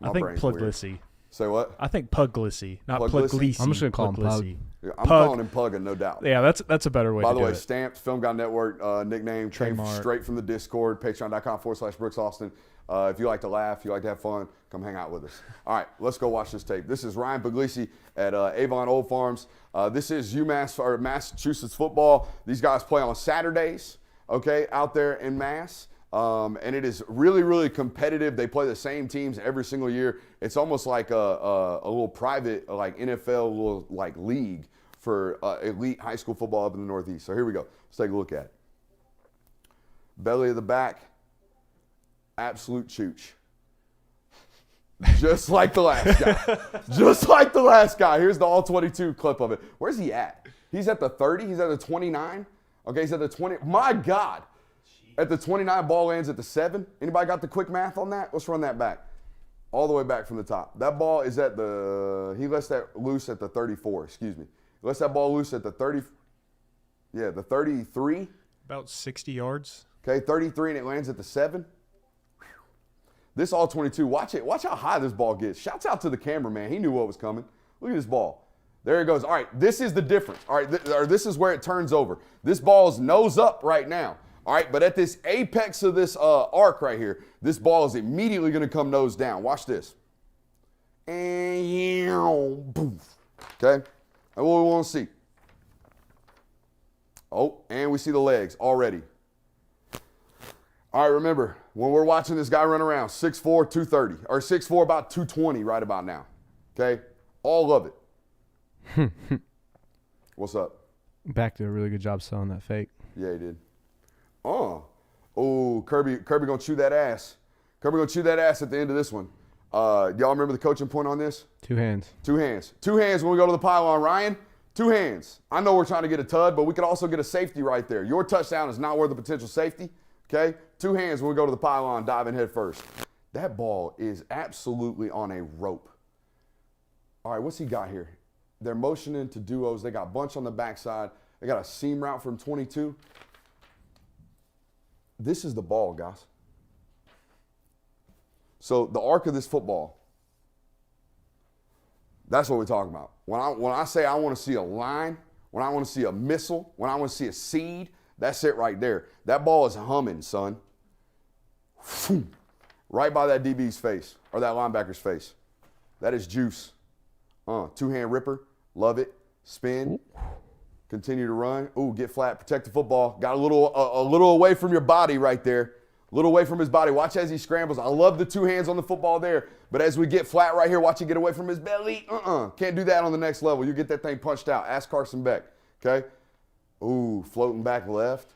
I think Puglisi. Say what? I think Puglisi, not Puglisi? Puglisi. I'm just gonna call him Pug. Yeah, I'm calling him Puggin', no doubt. Yeah, that's a better way By to the do way, it. Stamped, Film Guy Network, nickname, came Trademark. straight from the Discord, patreon.com/Brooks Austin. If you like to laugh, you like to have fun, come hang out with us. All right, let's go watch this tape. This is Ryan Puglisi at Avon Old Farms. This is UMass or Massachusetts football. These guys play on Saturdays, okay, out there in Mass. And it is really, really competitive. They play the same teams every single year. It's almost like a little private, like NFL, little like league for elite high school football up in the Northeast. So here we go. Let's take a look at it. Belly of the back, absolute chooch. Just like the last guy. Just like the last guy. Here's the all-22 clip of it. Where's he at? He's at the 30. He's at the 29. Okay, he's at the 20. My God. At the 29, ball lands at the 7. Anybody got the quick math on that? Let's run that back. All the way back from the top. That ball is at the, he lets that loose at the 34, excuse me. He lets that ball loose at the 30, yeah, the 33. About 60 yards. Okay, 33, and it lands at the 7. This all-22, watch it. Watch how high this ball gets. Shouts out to the cameraman. He knew what was coming. Look at this ball. There it goes. All right, this is the difference. All right, this is where it turns over. This ball is nose up right now. All right, but at this apex of this arc right here, this ball is immediately going to come nose down. Watch this. And boom. Okay, that's what we want to see. Oh, and we see the legs already. All right, remember, when we're watching this guy run around, 6'4", 230, or 6'4", about 220 right about now. Okay, all of it. What's up? Back did a really good job selling that fake. Yeah, he did. Oh, Kirby gonna chew that ass. Kirby gonna chew that ass at the end of this one. Y'all remember the coaching point on this? 2 hands. 2 hands. 2 hands when we go to the pylon. Ryan, 2 hands. I know we're trying to get a tud, but we could also get a safety right there. Your touchdown is not worth the potential safety, okay? 2 hands when we go to the pylon, diving head first. That ball is absolutely on a rope. All right, what's he got here? They're motioning to duos. They got bunch on the backside. They got a seam route from 22. This is the ball, guys. So the arc of this football, that's what we're talking about. When I say I want to see a line, when I want to see a missile, when I want to see a seed, that's it right there. That ball is humming, son. Right by that DB's face, or that linebacker's face. That is juice. 2-hand ripper, love it. Spin. Continue to run. Ooh, get flat, protect the football. Got a little away from your body right there. A little away from his body. Watch as he scrambles. I love the 2 hands on the football there. But as we get flat right here, watch it get away from his belly. Can't do that on the next level. You get that thing punched out. Ask Carson Beck, okay? Ooh, floating back left.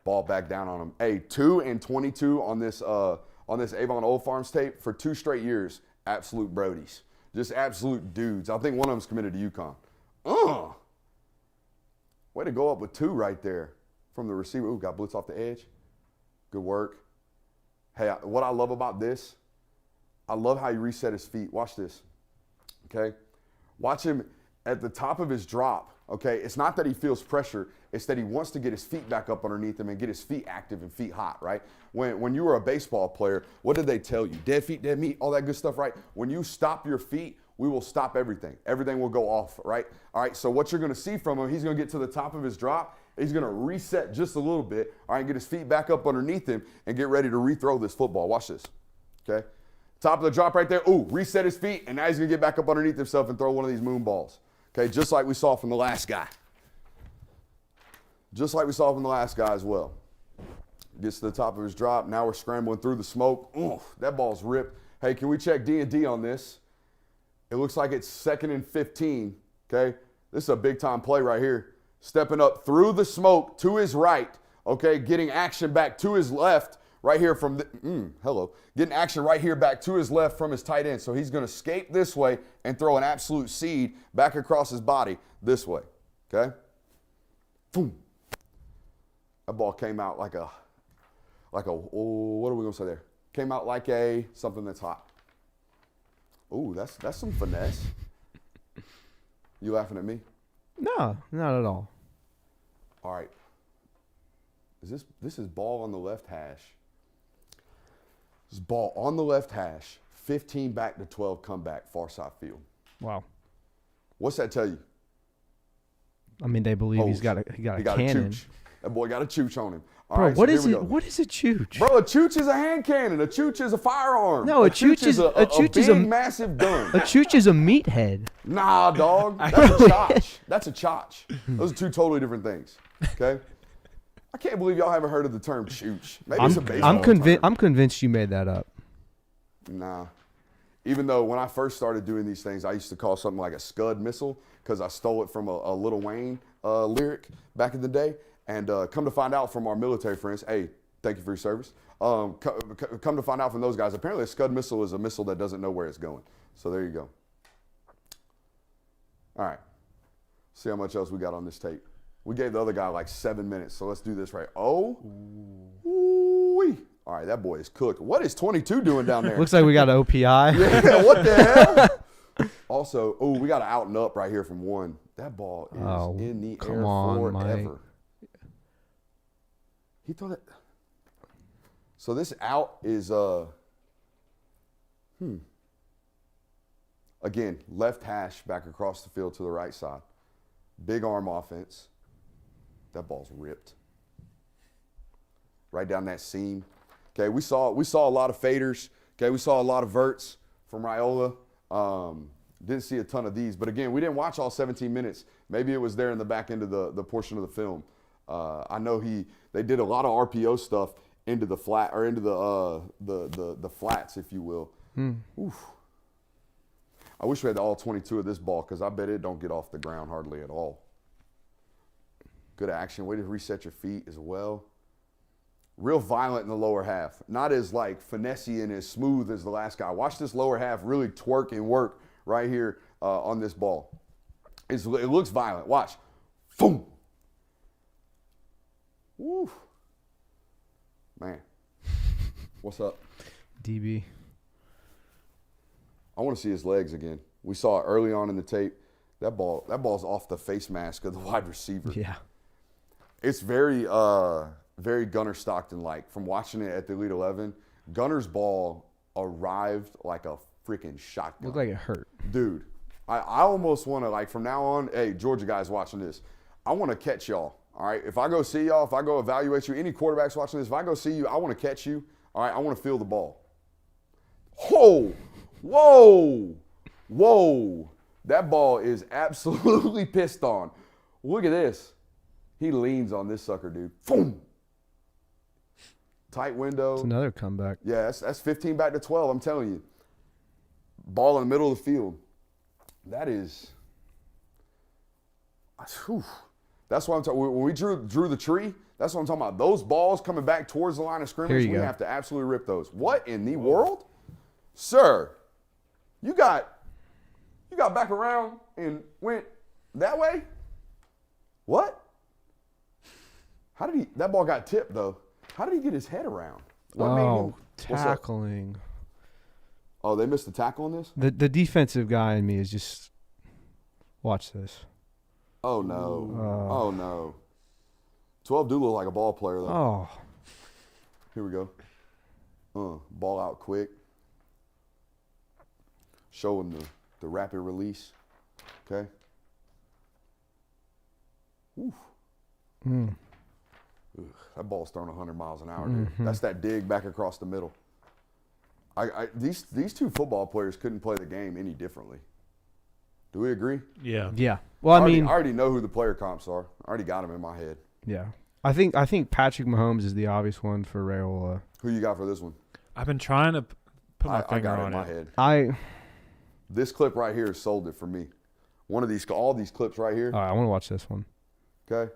Ball back down on him. Hey, 2 and 22 on this Avon Old Farms tape for 2 straight years. Absolute Brodies. Just absolute dudes. I think one of them's committed to UConn. Way to go up with 2 right there from the receiver. Ooh, got blitz off the edge. Good work. Hey, what I love about this, I love how he reset his feet. Watch this, okay? Watch him at the top of his drop, okay? It's not that he feels pressure. It's that he wants to get his feet back up underneath him and get his feet active and feet hot, right? When you were a baseball player, what did they tell you? Dead feet, dead meat, all that good stuff, right? When you stop your feet, we will stop everything. Everything will go off, right? All right, so what you're going to see from him, he's going to get to the top of his drop. He's going to reset just a little bit, all right, get his feet back up underneath him and get ready to rethrow this football. Watch this, okay? Top of the drop right there. Ooh, reset his feet, and now he's going to get back up underneath himself and throw one of these moon balls, okay, just like we saw from the last guy. Just like we saw from the last guy as well. Gets to the top of his drop. Now we're scrambling through the smoke. Ooh, that ball's ripped. Hey, can we check D&D on this? It looks like it's 2nd and 15, okay? This is a big-time play right here. Stepping up through the smoke to his right, okay? Getting action back to his left right here from the, Getting action right here back to his left from his tight end. So he's going to escape this way and throw an absolute seed back across his body this way, okay? Boom. That ball came out like a, what are we going to say there? Came out like something that's hot. Ooh, that's some finesse. You laughing at me? No, not at all. All right. This is ball on the left hash. This is ball on the left hash, 15 back to 12 comeback far side field. Wow. What's that tell you? I mean, they believe he got a He got a cannon. chooch. That boy got a chooch on him. All Bro, right, so what here is we it? go. What is a chooch? Bro, a chooch is a hand cannon. A chooch is a firearm. No, a chooch is a big, massive gun. A chooch is a meathead. Nah, dog. That's a chotch. That's a chotch. Those are two totally different things. Okay? I can't believe y'all haven't heard of the term chooch. Maybe it's a baseball term. I'm convinced you made that up. Nah. Even though when I first started doing these things, I used to call something like a Scud missile because I stole it from a Lil Wayne lyric back in the day. And come to find out from our military friends, hey, thank you for your service. Come to find out from those guys, apparently a Scud missile is a missile that doesn't know where it's going. So there you go. All right. See how much else we got on this tape. We gave the other guy like 7 minutes, so let's do this right. Oh. Ooh-wee. All right, that boy is cooked. What is 22 doing down there? Looks like we got an OPI. Yeah, what the hell? Also, we got an out and up right here from one. That ball is in the air forever. Mike. He thought it. So this out is again, left hash back across the field to the right side. Big arm offense. That ball's ripped. Right down that seam. Okay, we saw a lot of faders. Okay, we saw a lot of verts from Raiola. Didn't see a ton of these, but again, we didn't watch all 17 minutes. Maybe it was there in the back end of the portion of the film. I know they did a lot of RPO stuff into the flat or into the flats, if you will. Oof. I wish we had all 22 of this ball because I bet it don't get off the ground hardly at all. Good action. Way to reset your feet as well. Real violent in the lower half. Not as like finessey and as smooth as the last guy. Watch this lower half really twerk and work right here on this ball. It looks violent. Watch. Boom. Woo. Man. What's up? DB. I want to see his legs again. We saw it early on in the tape. That ball's off the face mask of the wide receiver. Yeah. It's very very Gunnar Stockton-like. From watching it at the Elite 11, Gunner's ball arrived like a freaking shotgun. Looked like it hurt. Dude, I almost want to, like, from now on, hey, Georgia guys watching this, I want to catch y'all, all right? If I go see y'all, if I go evaluate you, any quarterbacks watching this, if I go see you, I want to catch you, all right? I want to feel the ball. Whoa, whoa, whoa. That ball is absolutely pissed on. Look at this. He leans on this sucker, dude. Boom. Tight window. It's another comeback. Yeah, that's 15 back to 12, I'm telling you. Ball in the middle of the field. That is, whew. That's what I'm talking about. When we drew the tree, that's what I'm talking about. Those balls coming back towards the line of scrimmage, we have to absolutely rip those. What in the world? Sir, you got back around and went that way? What? How did that ball got tipped though? How did he get his head around? What made him, tackling. Oh, they missed the tackle on this? The defensive guy in me is just, watch this. Oh, no. Oh, no. 12 do look like a ball player, though. Oh. Here we go. Ball out quick. Showing the rapid release. Okay. Oof. Ugh, that ball's throwing 100 miles an hour, dude. That's that dig back across the middle. These two football players couldn't play the game any differently. Do we agree? Yeah. Yeah. Well, I already know who the player comps are. I already got them in my head. Yeah. I think Patrick Mahomes is the obvious one for Raiola. Who you got for this one? I've been trying to put my finger I got it on in my head. This clip right here sold it for me. All these clips right here. All right, I want to watch this one. Okay.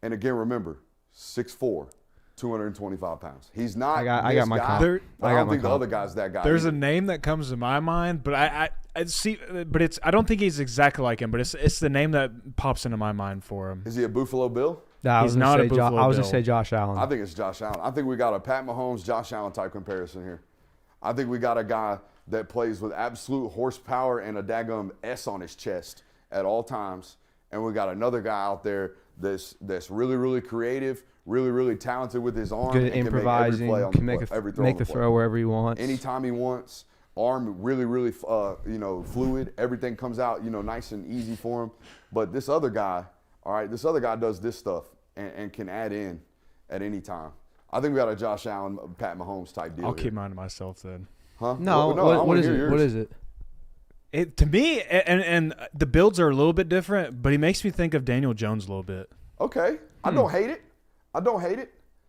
And again, remember, 6'4", 225 pounds. He's not. I got my guy. I don't think the other guy's that guy. There's a name that comes to my mind, but I see, but I don't think he's exactly like him, but it's the name that pops into my mind for him. Is he a Buffalo Bill? No, he's not a Buffalo Bill. I was going to say Josh Allen. I think it's Josh Allen. I think we got a Pat Mahomes, Josh Allen type comparison here. I think we got a guy that plays with absolute horsepower and a daggum S on his chest at all times, and we got another guy out there that's really, really creative, really, really talented with his arm. Good at improvising, can make the throw wherever he wants. Anytime he wants. Arm really, really, fluid. Everything comes out, nice and easy for him. But this other guy, all right, does this stuff and can add in at any time. I think we got a Josh Allen, Pat Mahomes type deal. I'll here. keep mine to myself then. Huh? No, I what is hear it? yours. What is it? It to me, and the builds are a little bit different, but he makes me think of Daniel Jones a little bit. Okay. I don't hate it.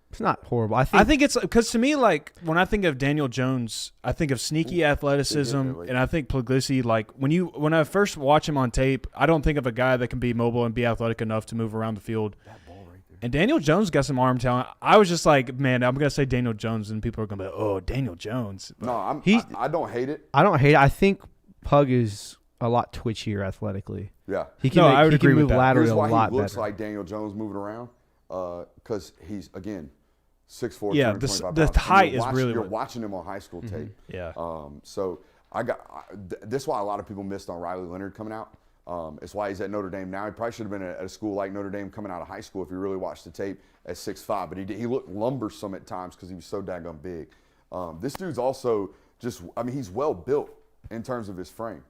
It's not horrible. I think it's because to me, like when I think of Daniel Jones, I think of sneaky athleticism, and I think Puglisi. Like when I first watch him on tape, I don't think of a guy that can be mobile and be athletic enough to move around the field. That ball right there. And Daniel Jones got some arm talent. I was just like, man, I'm gonna say Daniel Jones, and people are gonna be like, oh, Daniel Jones. But No, I don't hate it. I don't hate it. I think Pug is a lot twitchier athletically. Yeah. He can, I would he can agree with move that. laterally Here's a why lot he looks better. like Daniel Jones moving around, because he's again 6'4", Yeah, 225 the pounds. height is really you're what- watching him on high school tape. yeah. So this is why a lot of people missed on Riley Leonard coming out. It's why he's at Notre Dame now. He probably should have been at a school like Notre Dame coming out of high school if you really watched the tape at 6'5". But he looked lumbersome at times because he was so daggone big. This dude's also he's well built in terms of his frame.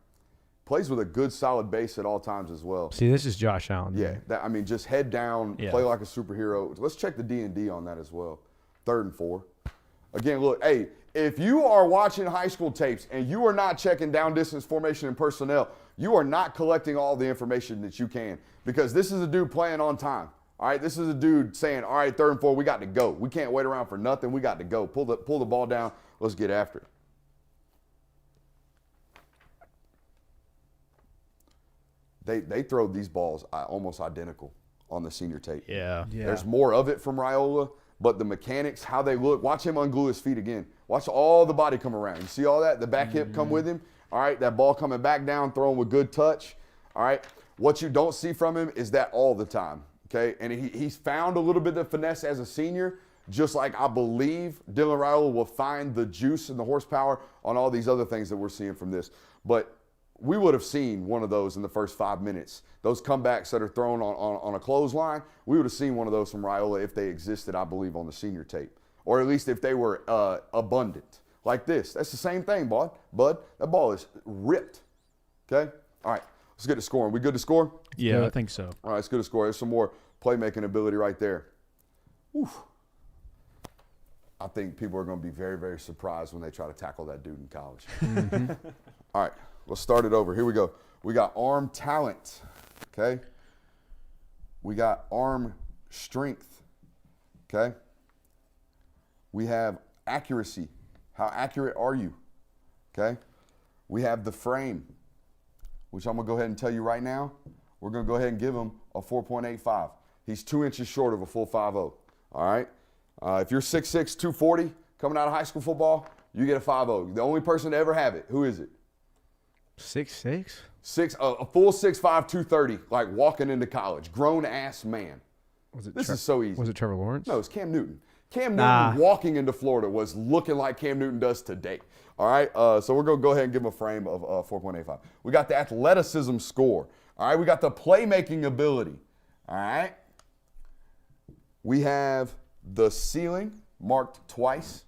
Plays with a good solid base at all times as well. See, this is Josh Allen. Yeah, just head down, Yeah. play like a superhero. Let's check the D&D on that as well. 3rd and 4. Again, look, hey, if you are watching high school tapes and you are not checking down distance formation and personnel, you are not collecting all the information that you can, because this is a dude playing on time. All right, this is a dude saying, all right, 3rd and 4, we got to go. We can't wait around for nothing. We got to go. Pull the ball down. Let's get after it. They throw these balls almost identical on the senior tape. Yeah. There's more of it from Raiola, but the mechanics, how they look, watch him unglue his feet again. Watch all the body come around. You see all that? The back hip come with him. All right, that ball coming back down, throwing with good touch. All right, what you don't see from him is that all the time, okay? And he's found a little bit of finesse as a senior, just like I believe Dylan Raiola will find the juice and the horsepower on all these other things that we're seeing from this. But we would have seen one of those in the first 5 minutes. Those comebacks that are thrown on a clothesline, we would have seen one of those from Raiola if they existed, I believe, on the senior tape. Or at least if they were abundant. Like this. That's the same thing, bud. That ball is ripped. Okay? All right. Let's get to scoring. We good to score? Yeah, Good. I think so. All right, let's get to score. There's some more playmaking ability right there. Oof. I think people are going to be very, very surprised when they try to tackle that dude in college. All right. Let's start it over. Here we go. We got arm talent, okay? We got arm strength, okay? We have accuracy. How accurate are you, okay? We have the frame, which I'm going to go ahead and tell you right now. We're going to go ahead and give him a 4.85. He's 2 inches short of a full 5.0, all right? If you're 6'6", 240, coming out of high school football, you get a 5.0. The only person to ever have it, who is it? 6'6"? A full 6'5", 230, like walking into college. Grown-ass man. This is so easy. Was it Trevor Lawrence? No, it's Cam Newton. Cam Nah. Newton walking into Florida was looking like Cam Newton does today. All right, so we're going to go ahead and give him a frame of 4.85. We got the athleticism score. All right, we got the playmaking ability. All right. We have the ceiling marked twice,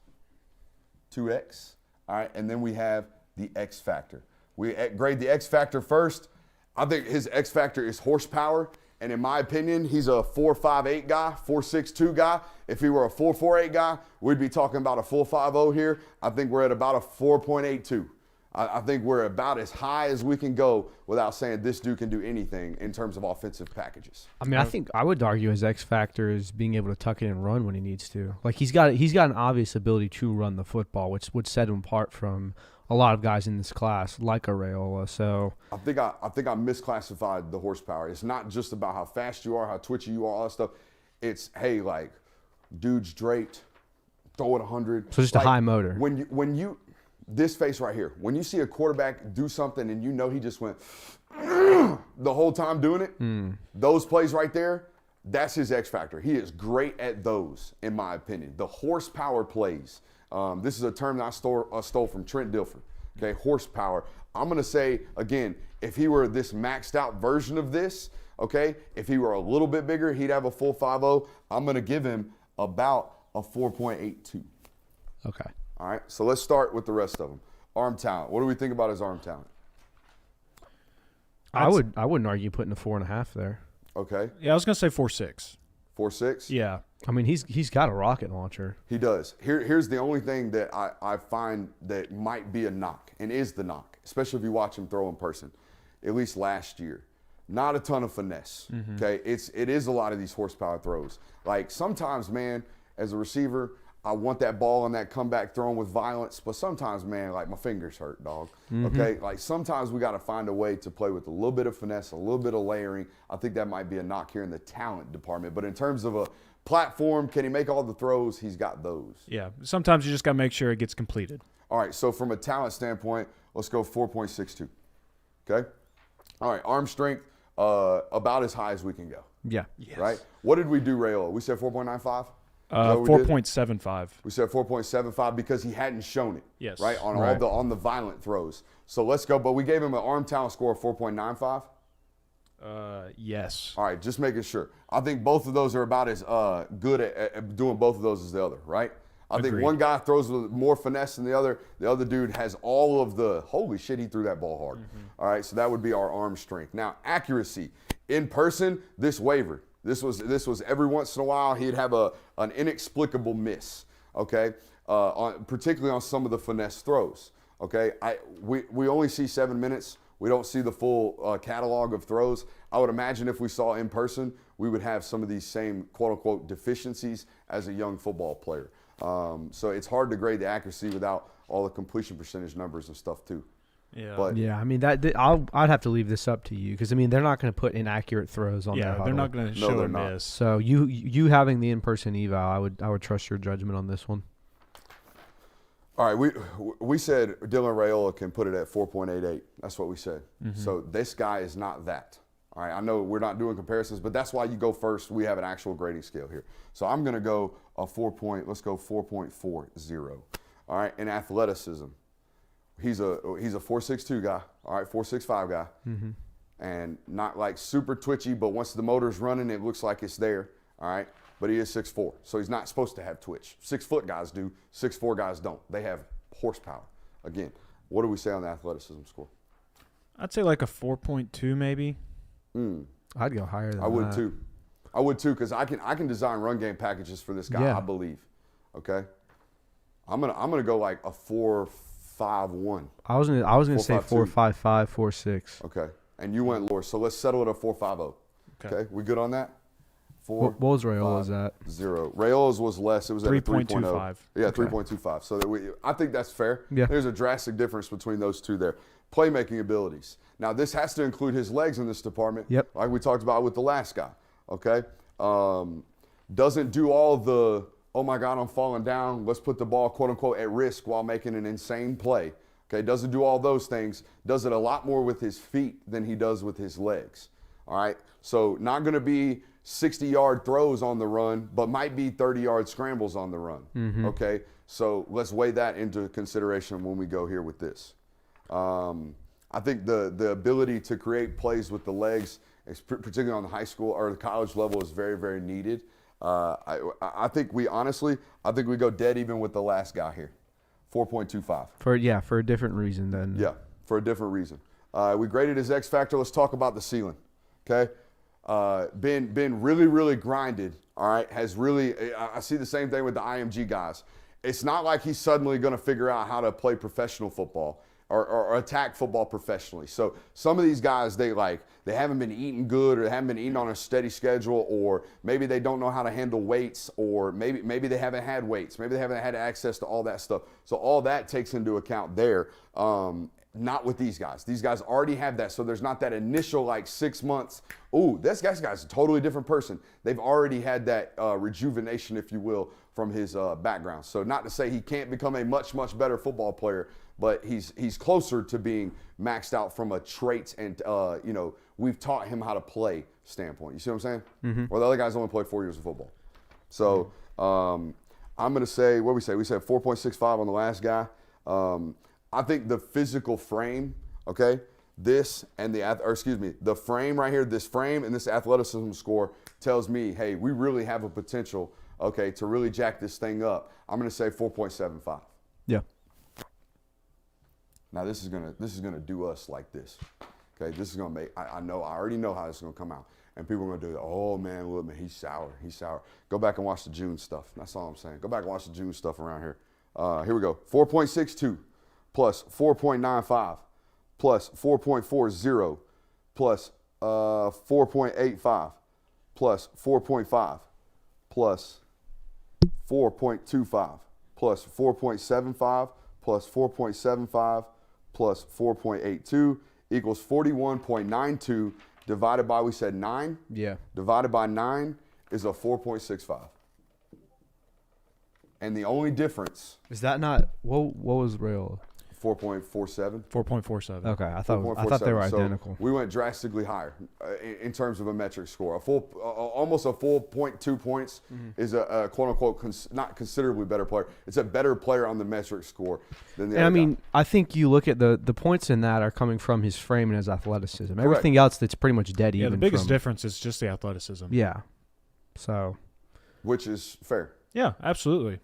2X. All right, and then we have the X factor. We grade the X factor first. I think his X factor is horsepower. And in my opinion, he's a 4.58 guy, 4.62 guy. If he were a 4.48 guy, we'd be talking about a full 5.0 here. I think we're at about a 4.82. I think we're about as high as we can go without saying this dude can do anything in terms of offensive packages. I mean, I think I would argue his X factor is being able to tuck it and run when he needs to. Like he's got an obvious ability to run the football, which would set him apart from a lot of guys in this class, like a Raiola. So I think I misclassified the horsepower. It's not just about how fast you are, how twitchy you are, all that stuff. It's, hey, like, dude's draped, throw it 100. So just like, a high motor. When you this face right here, when you see a quarterback do something and you know he just went the whole time doing it, those plays right there, that's his X factor. He is great at those, in my opinion. The horsepower plays. This is a term that I stole from Trent Dilfer. Okay, horsepower. I'm going to say, again, if he were this maxed out version of this, okay, if he were a little bit bigger, he'd have a full 5.0. I'm going to give him about a 4.82. okay. All right, so let's start with the rest of them. Arm talent. What do we think about his arm talent? I wouldn't argue putting a 4.5 there. Okay. Yeah, I was gonna say 4.6. 4.6? Yeah. I mean, he's got a rocket launcher. He does. Here's the only thing that I find that might be a knock, and is the knock, especially if you watch him throw in person, at least last year. Not a ton of finesse. Okay, it is a lot of these horsepower throws. Like sometimes, man, as a receiver, I want that ball on that comeback thrown with violence, but sometimes, man, like my fingers hurt, dog. Okay, like sometimes we got to find a way to play with a little bit of finesse, a little bit of layering. I think that might be a knock here in the talent department. But in terms of a platform, can he make all the throws? He's got those. Yeah. Sometimes you just gotta make sure it gets completed. All right, so from a talent standpoint, let's go 4.62. Okay? All right, arm strength, about as high as we can go. Yeah. Yes. Right? What did we do, Rayola? We said 4.95? 4.75. We said 4.75 because he hadn't shown it. Yes. Right? On the violent throws. So let's go, but we gave him an arm talent score of 4.95. Yes. All right, just making sure. I think both of those are about as good at doing both of those as the other, right? I think Agreed. one guy throws with more finesse than the other. The other dude has all of the, holy shit, he threw that ball hard. All right, so that would be our arm strength. Now, accuracy. In person, this wavered. This was every once in a while he'd have an inexplicable miss, okay? Particularly on some of the finesse throws, okay? We only see 7 minutes. We don't see the full catalog of throws. I would imagine if we saw in person, we would have some of these same quote-unquote deficiencies as a young football player. So it's hard to grade the accuracy without all the completion percentage numbers and stuff too. Yeah. But Yeah, I mean I'd have to leave this up to you because I mean they're not going to put inaccurate throws on. Yeah, their they're not huddle. going to show they're a not. miss. So you having the in-person eval, I would trust your judgment on this one. all right, we said Dylan Rayola can put it at 4.88. That's what we said. So this guy is not that. All right, I know we're not doing comparisons, but that's why you go first. We have an actual grading scale here. So I'm going to go let's go 4.40. All right, in athleticism, he's a 4.62 guy. All right, 4.65 guy. And not like super twitchy, but once the motor's running, it looks like it's there. All right, but he is 6'4", so he's not supposed to have twitch. 6-foot guys do, 6'4" guys don't. They have horsepower. Again, what do we say on the athleticism score? I'd say like a 4.2 maybe. I'd go higher than I would that. too. I would too, because I can design run game packages for this guy. Yeah. I believe. Okay, I'm gonna go like a 4.51. I was gonna say 4.52. 4.55, 4.6. Okay, and you went lower, so let's settle it at 4.50. Okay, we good on that? What was Rayola's at? 0. Rayola's was less. It was at a 3.0. 3.25. Yeah, Okay. 3.25. So I think that's fair. Yeah. There's a drastic difference between those two there. Playmaking abilities. Now, this has to include his legs in this department. Yep. Like we talked about with the last guy. Okay. Doesn't do all the, oh my God, I'm falling down. Let's put the ball, quote unquote, at risk while making an insane play. Okay. Doesn't do all those things. Does it a lot more with his feet than he does with his legs. All right. So not going to be 60-yard throws on the run, but might be 30-yard scrambles on the run. Okay, so let's weigh that into consideration when we go here with this. I think the ability to create plays with the legs, particularly on the high school or the college level, is very, very needed. I think we go dead even with the last guy here, 4.25. For a different reason than. Yeah, for a different reason. We graded his X factor. Let's talk about the ceiling. Okay. Been really, really grinded, all right, has really, I see the same thing with the IMG guys. It's not like he's suddenly going to figure out how to play professional football or attack football professionally. So some of these guys, they haven't been eating good, or they haven't been eating on a steady schedule, or maybe they don't know how to handle weights, or maybe they haven't had weights. Maybe they haven't had access to all that stuff. So all that takes into account there. Not with these guys. These guys already have that. So there's not that initial 6 months, ooh, this guy's a totally different person. They've already had that rejuvenation, if you will, from his background. So not to say he can't become a much, much better football player, but he's closer to being maxed out from a traits and, we've taught him how to play standpoint. You see what I'm saying? Mm-hmm. Well, the other guys only played 4 years of football. So I'm going to say, what we say? We said 4.65 on the last guy. I think the physical frame, okay, the frame right here, this frame and this athleticism score tells me, hey, we really have a potential, okay, to really jack this thing up. I'm going to say 4.75. Yeah. Now this is gonna do us like this. Okay, this is gonna make. I already know how this is gonna come out, and people are gonna do. Oh man, look man, he's sour. Go back and watch the June stuff. That's all I'm saying. Go back and watch the June stuff around here. Here we go. 4.62 plus 4.95 plus 4.40 plus 4.85 plus 4.5 plus 4.25 plus 4.75 plus 4.75 plus 4.82 equals 41.92 divided by, we said 9? Yeah. Divided by 9 is a 4.65. And the only difference. Is that not, what was Rayola? 4.47. 4.47. Okay, I thought they were identical. So we went drastically higher in terms of a metric score. Almost a full 0.2 points is a quote unquote not considerably better player. It's a better player on the metric score than the other guy. I think you look at the points in that are coming from his frame and his athleticism. Everything else that's pretty much dead even. Yeah, the biggest difference is just the athleticism. Yeah. So. Which is fair. Yeah, absolutely.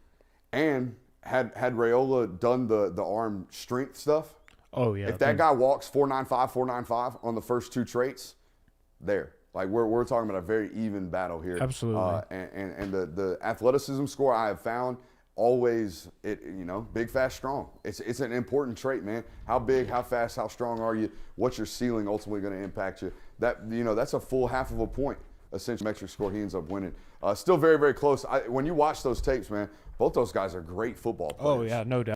And had Rayola done the arm strength stuff, oh yeah, if that guy walks 4.95 on the first two traits, like we're talking about a very even battle here. Absolutely. And the athleticism score I have found always big, fast, strong. It's an important trait, man. How big, how fast, how strong are you? What's your ceiling ultimately going to impact you? That's a full half of a point. Essentially, metric score he ends up winning. Still very, very close. When you watch those tapes, man, both those guys are great football players. Oh yeah, no doubt.